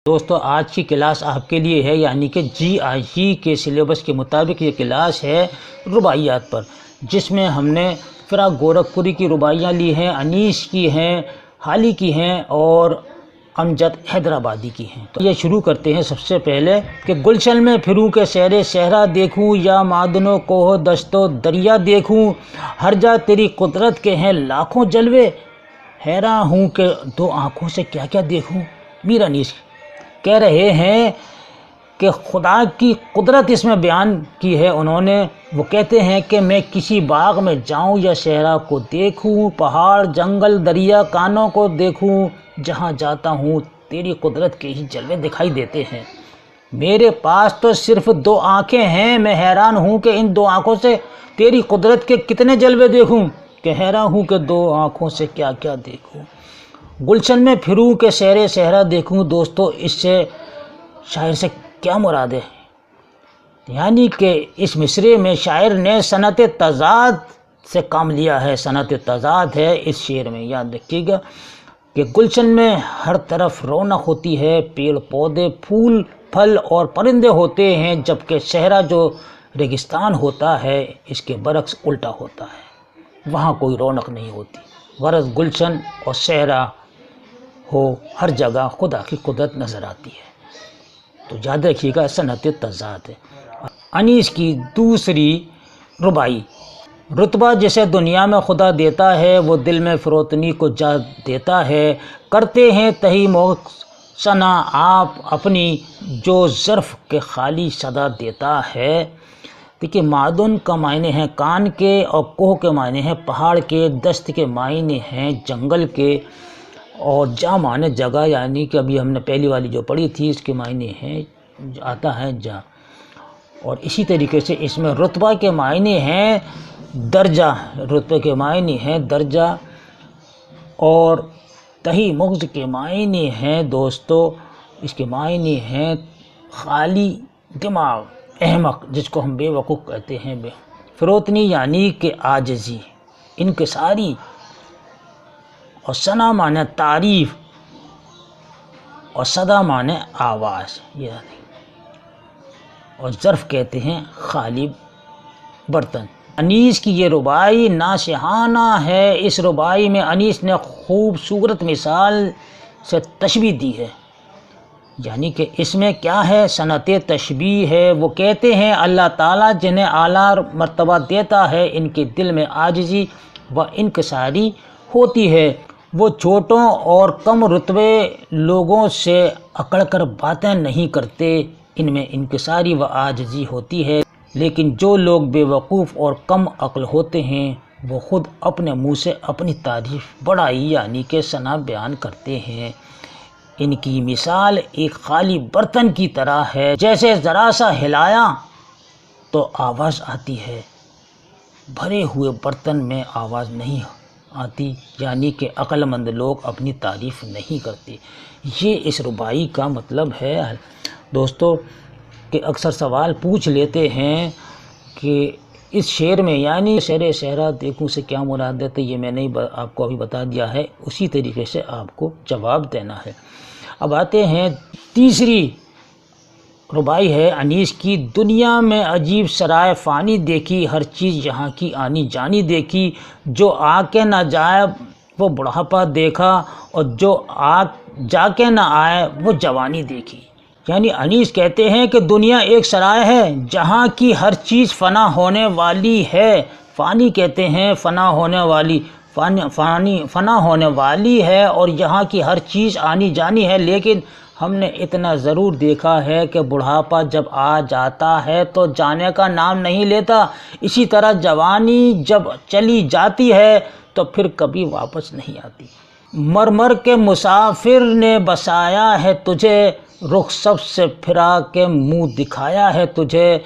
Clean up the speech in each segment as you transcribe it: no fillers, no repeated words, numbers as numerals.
دوستو آج کی کلاس آپ کے لیے ہے، یعنی کہ GIG کے سلیبس کے مطابق یہ کلاس ہے رباعیات پر، جس میں ہم نے فراق گورکھپوری کی رباعیاں لی ہیں، انیس کی ہیں، حالی کی ہیں اور امجد حیدرآبادی کی ہیں۔ تو یہ شروع کرتے ہیں سب سے پہلے کہ گلشن میں پھروں کے سیر صحرا دیکھوں، یا معدن و کوہ دشت و دریا دیکھوں، ہر جا تیری قدرت کے ہیں لاکھوں جلوے، حیراں ہوں کہ دو آنکھوں سے کیا کیا دیکھوں۔ میر انیس کہہ رہے ہیں کہ خدا کی قدرت اس میں بیان کی ہے انہوں نے۔ وہ کہتے ہیں کہ میں کسی باغ میں جاؤں یا صحرا کو دیکھوں، پہاڑ جنگل دریا کانوں کو دیکھوں، جہاں جاتا ہوں تیری قدرت کے ہی جلوے دکھائی دیتے ہیں۔ میرے پاس تو صرف دو آنکھیں ہیں، میں حیران ہوں کہ ان دو آنکھوں سے تیری قدرت کے کتنے جلوے دیکھوں، کہ حیران ہوں کہ دو آنکھوں سے کیا کیا دیکھوں۔ گلشن میں پھروں کہ سیر صحرا دیکھوں، دوستو اس سے شاعر سے کیا مراد ہے؟ یعنی کہ اس مصرعے میں شاعر نے صنعت تضاد سے کام لیا ہے، صنعت تضاد ہے اس شعر میں۔ یاد رکھیے گا کہ گلشن میں ہر طرف رونق ہوتی ہے، پیڑ پودے پھول پھل اور پرندے ہوتے ہیں، جبکہ صحرا جو ریگستان ہوتا ہے اس کے برعکس الٹا ہوتا ہے، وہاں کوئی رونق نہیں ہوتی۔ غرض گلشن اور صحرا ہو، ہر جگہ خدا کی قدرت نظر آتی ہے۔ تو یاد رکھیے گا صنعت تضاد ہے۔ انیس کی دوسری رباعی، رتبہ جسے دنیا میں خدا دیتا ہے، وہ دل میں فروتنی کو جا دیتا ہے، کرتے ہیں تہی موج ثنا آپ اپنی، جو ظرف کے خالی صدا دیتا ہے۔ دیکھیے معدن کا معنی ہے کان کے، اور کوہ کے معنی ہے پہاڑ کے، دشت کے معنی ہیں جنگل کے، اور جا معنی جگہ، یعنی کہ ابھی ہم نے پہلی والی جو پڑھی تھی اس کے معنی ہیں آتا ہے جا۔ اور اسی طریقے سے اس میں رتبہ کے معنی ہیں درجہ، رتبے کے معنی ہیں درجہ، اور تہی مغز کے معنی ہیں دوستو، اس کے معنی ہیں خالی دماغ، احمق، جس کو ہم بے وقوف کہتے ہیں۔ فروتنی یعنی کہ عاجزی، انکساری، اور ثنا معنی تعریف، اور صدا معنی آواز، اور ظرف کہتے ہیں خالی برتن۔ انیس کی یہ رباعی ناشہانہ ہے۔ اس رباعی میں انیس نے خوبصورت مثال سے تشبیہ دی ہے، یعنی کہ اس میں کیا ہے؟ صنعت تشبیہ ہے۔ وہ کہتے ہیں اللہ تعالیٰ جنہیں اعلیٰ مرتبہ دیتا ہے، ان کے دل میں عاجزی و انکساری ہوتی ہے، وہ چھوٹوں اور کم رتبے لوگوں سے اکڑ کر باتیں نہیں کرتے، ان میں انکساری و عاجزی ہوتی ہے۔ لیکن جو لوگ بے وقوف اور کم عقل ہوتے ہیں، وہ خود اپنے منہ سے اپنی تعریف بڑائی یعنی کہ ثنا بیان کرتے ہیں۔ ان کی مثال ایک خالی برتن کی طرح ہے، جیسے ذرا سا ہلایا تو آواز آتی ہے، بھرے ہوئے برتن میں آواز نہیں آتی، یعنی کہ عقل مند لوگ اپنی تعریف نہیں کرتے۔ یہ اس رباعی کا مطلب ہے دوستو، کہ اکثر سوال پوچھ لیتے ہیں کہ اس شعر میں یعنی سیر صحرا دیکھوں سے کیا مراد ہے، تو یہ میں نے آپ کو ابھی بتا دیا ہے، اسی طریقے سے آپ کو جواب دینا ہے۔ اب آتے ہیں تیسری رباعی ہے انیس کی، دنیا میں عجیب سرائے فانی دیکھی، ہر چیز یہاں کی آنی جانی دیکھی، جو آ کے نہ جائے وہ بڑھاپا دیکھا، اور جو جا کے نہ آئے وہ جوانی دیکھی۔ یعنی انیس کہتے ہیں کہ دنیا ایک سرائے ہے جہاں کی ہر چیز فنا ہونے والی ہے۔ فانی کہتے ہیں فنا ہونے والی، فنا ہونے والی ہے، اور یہاں کی ہر چیز آنی جانی ہے، لیکن ہم نے اتنا ضرور دیکھا ہے کہ بڑھاپا جب آ جاتا ہے تو جانے کا نام نہیں لیتا، اسی طرح جوانی جب چلی جاتی ہے تو پھر کبھی واپس نہیں آتی۔ مر کے مسافر نے بسایا ہے تجھے، رخ سب سے پھرا کے منہ دکھایا ہے تجھے،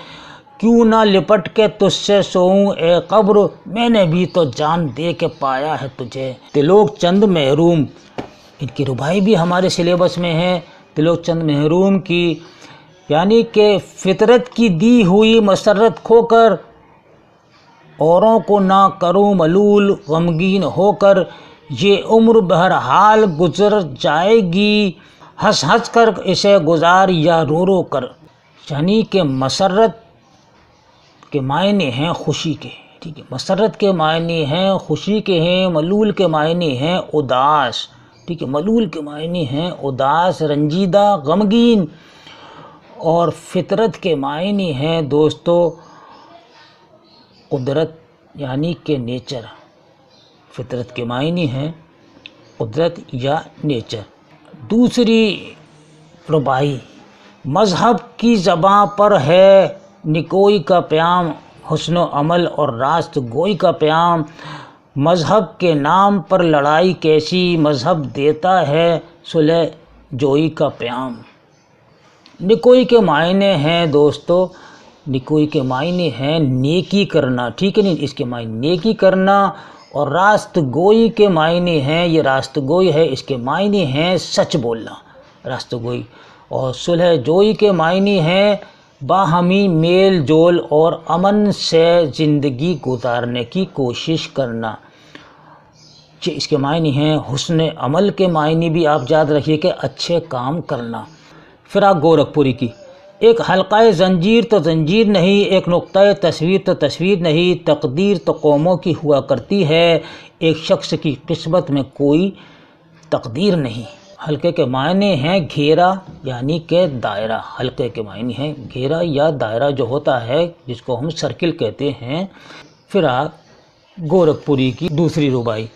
کیوں نہ لپٹ کے تجھ سے سوؤں اے قبر، میں نے بھی تو جان دے کے پایا ہے تجھے۔ تلوک چند محروم، ان کی رباعی بھی ہمارے سلیبس میں ہے، تلوک چند محروم کی، یعنی کہ فطرت کی دی ہوئی مسرت کھو کر، اوروں کو نہ کروں ملول غمگین ہو کر، یہ عمر بہرحال گزر جائے گی، ہنس ہنس کر اسے گزار یا رو رو کر، یعنی کہ مسرت کے معنی ہیں خوشی کے، ٹھیک ہے، مسرت کے معنی ہیں خوشی کے ہیں، ملول کے معنی ہیں اداس، ٹھیک ہے، ملول کے معنی ہیں اداس، رنجیدہ، غمگین، اور فطرت کے معنی ہیں دوستو قدرت یعنی کہ نیچر، فطرت کے معنی ہیں قدرت یا نیچر۔ دوسری ربائی، مذہب کی زباں پر ہے نکوئی کا پیام، حسن و عمل اور راست گوئی کا پیام، مذہب کے نام پر لڑائی کیسی، مذہب دیتا ہے صلح جوئی کا پیام۔ نکوئی کے معنی ہیں دوستو، نکوئی کے معنی ہیں نیکی کرنا، ٹھیک ہے، نہیں، اس کے معنی نیکی کرنا، اور راست گوئی کے معنی ہیں، یہ راست گوئی ہے، اس کے معنی ہیں سچ بولنا، راست گوئی، اور صلح جوئی کے معنی ہیں باہمی میل جول اور امن سے زندگی گزارنے کی کوشش کرنا۔ اس کے معنی ہیں حسن عمل کے معنی بھی آپ یاد رکھیے کہ اچھے کام کرنا۔ فراق گورکھپوری کی، ایک حلقہ زنجیر تو زنجیر نہیں، ایک نقطۂ تصویر تو تصویر نہیں، تقدیر تو قوموں کی ہوا کرتی ہے، ایک شخص کی قسمت میں کوئی تقدیر نہیں۔ حلقے کے معنی ہیں گھیرا یعنی کہ دائرہ، حلقے کے معنی ہیں گھیرا یا دائرہ جو ہوتا ہے جس کو ہم سرکل کہتے ہیں۔ فراق گورکھپوری کی دوسری ربائی،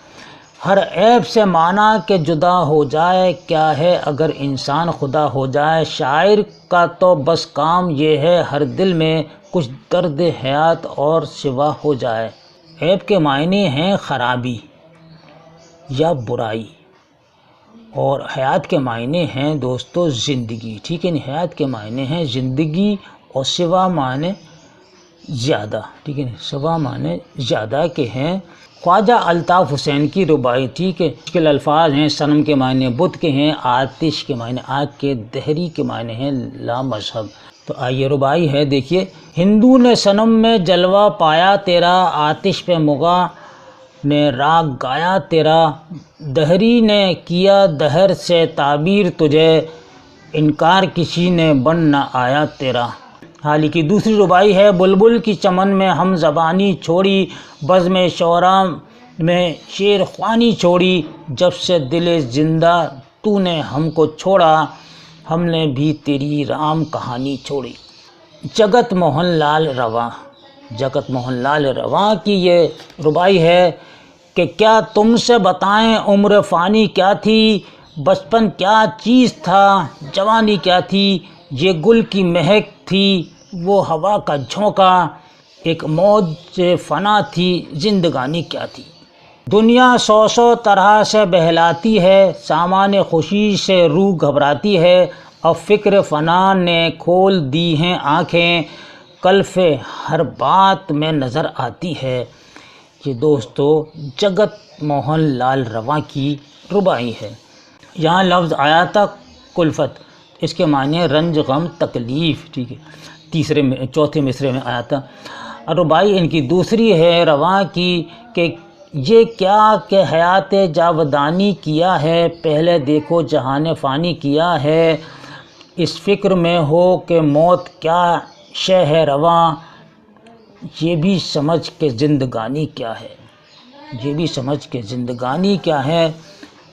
ہر عیب سے مانا کہ جدا ہو جائے، کیا ہے اگر انسان خدا ہو جائے، شاعر کا تو بس کام یہ ہے ہر دل میں کچھ درد حیات اور سوا ہو جائے۔ عیب کے معنی ہیں خرابی یا برائی، اور حیات کے معنی ہیں دوستو زندگی، ٹھیک ہے، حیات کے معنی ہیں زندگی، اور سوا معنی زیادہ، ٹھیک ہے، سوا معنی زیادہ کے ہیں۔ خواجہ الطاف حسین کی ربائی، ٹھیک ہے، مشکل الفاظ ہیں، صنم کے معنی بت کے ہیں، آتش کے معنی آگ کے، دہری کے معنی ہیں لا مذہب۔ تو آئیے ربائی ہے، دیکھیے، ہندو نے صنم میں جلوہ پایا تیرا، آتش پہ مغاں نے راگ گایا تیرا، دہری نے کیا دہر سے تعبیر تجھے، انکار کسی نے بن نہ آیا تیرا۔ حالی کی دوسری ربائی ہے، بلبل کی چمن میں ہم زبانی چھوڑی، بزم شعراء میں شعر خوانی چھوڑی، جب سے دل زندہ تو نے ہم کو چھوڑا، ہم نے بھی تیری رام کہانی چھوڑی۔ جگت موہن لال رواں، جگت موہن لال رواں کی یہ ربائی ہے کہ کیا تم سے بتائیں عمر فانی کیا تھی، بچپن کیا چیز تھا، جوانی کیا تھی، یہ گل کی مہک تھی وہ ہوا کا جھونکا، ایک موج سے فنا تھی زندگانی کیا تھی۔ دنیا سو سو طرح سے بہلاتی ہے، سامان خوشی سے روح گھبراتی ہے، اب فکر فنا نے کھول دی ہیں آنکھیں، کلف ہر بات میں نظر آتی ہے۔ یہ دوستو جگت موہن لال رواں کی ربائی ہے۔ یہاں لفظ آیا تھا کلفت، اس کے معنی رنج غم تکلیف، ٹھیک ہے، چوتھے مصرے میں آیا تھا۔ ربائی ان کی دوسری ہے رواں کی کہ یہ کیا کہ حیات جاودانی کیا ہے، پہلے دیکھو جہان فانی کیا ہے، اس فکر میں ہو کہ موت کیا شے ہے رواں، یہ بھی سمجھ کے زندگانی کیا ہے، یہ بھی سمجھ کے زندگانی کیا ہے۔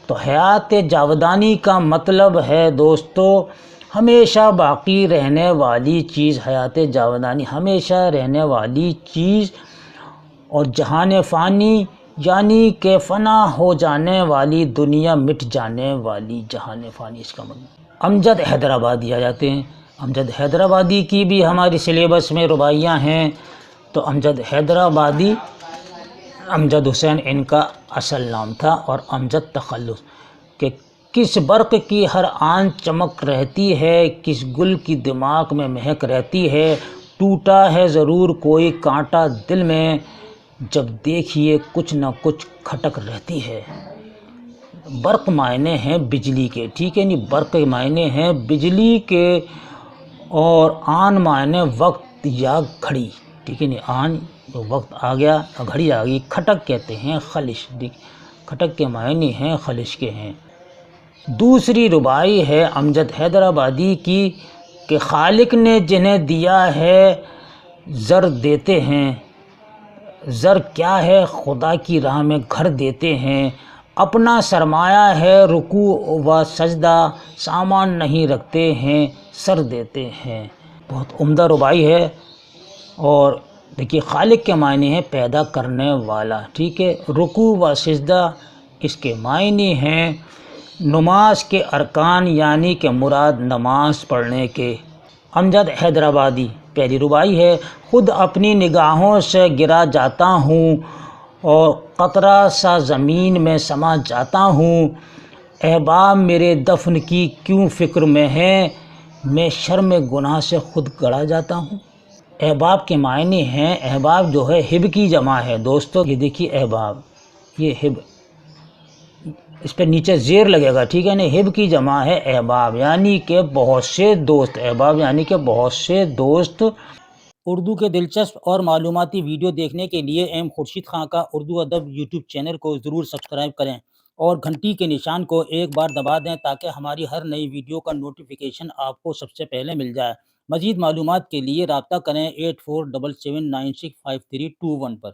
تو حیات جاودانی کا مطلب ہے دوستو ہمیشہ باقی رہنے والی چیز، حیات جاودانی ہمیشہ رہنے والی چیز، اور جہان فانی یعنی کہ فنا ہو جانے والی دنیا، مٹ جانے والی جہان فانی، اس کا مطلب۔ امجد حیدرآبادی آ جاتے ہیں، امجد حیدرآبادی کی بھی ہماری سلیبس میں رباعیاں ہیں۔ تو امجد حیدرآبادی، امجد حسین ان کا اصل نام تھا، اور امجد تخلص کہ کس برق کی ہر آن چمک رہتی ہے، کس گل کی دماغ میں مہک رہتی ہے، ٹوٹا ہے ضرور کوئی کانٹا دل میں، جب دیکھیے کچھ نہ کچھ کھٹک رہتی ہے۔ برق معنی ہیں بجلی کے، ٹھیک ہے، نہیں، برق معنی ہیں بجلی کے، اور آن معنی وقت یا گھڑی، ٹھیک ہے، نہیں، آن وقت آ گیا، گھڑی آ گئی۔ کھٹک کہتے ہیں خلش، کھٹک کے معنی ہیں خلش کے ہیں۔ دوسری ربائی ہے امجد حیدرآبادی کی کہ خالق نے جنہیں دیا ہے زر دیتے ہیں، زر کیا ہے خدا کی راہ میں گھر دیتے ہیں، اپنا سرمایہ ہے رکوع و سجدہ، سامان نہیں رکھتے ہیں سر دیتے ہیں۔ بہت عمدہ ربائی ہے، اور دیکھیے خالق کے معنی ہے پیدا کرنے والا، ٹھیک ہے۔ رکوع و سجدہ اس کے معنی ہیں نماز کے ارکان، یعنی کہ مراد نماز پڑھنے کے۔ امجد حیدرآبادی پہلی ربائی ہے، خود اپنی نگاہوں سے گرا جاتا ہوں اور قطرہ سا زمین میں سما جاتا ہوں، احباب میرے دفن کی کیوں فکر میں ہیں، میں شرم گناہ سے خود گڑا جاتا ہوں۔ احباب کے معنی ہیں، احباب جو ہے حب کی جمع ہے دوستو، یہ دیکھیے احباب، یہ حب، اس پہ نیچے زیر لگے گا، ٹھیک ہے نا۔ حب کی جمع ہے احباب، یعنی کہ بہت سے دوست، احباب یعنی کہ بہت سے دوست۔ اردو کے دلچسپ اور معلوماتی ویڈیو دیکھنے کے لیے ایم خورشید خان کا اردو ادب یوٹیوب چینل کو ضرور سبسکرائب کریں اور گھنٹی کے نشان کو ایک بار دبا دیں تاکہ ہماری ہر نئی ویڈیو کا نوٹیفیکیشن آپ کو سب سے پہلے مل جائے۔ مزید معلومات کے لیے رابطہ کریں 8477965321 پر۔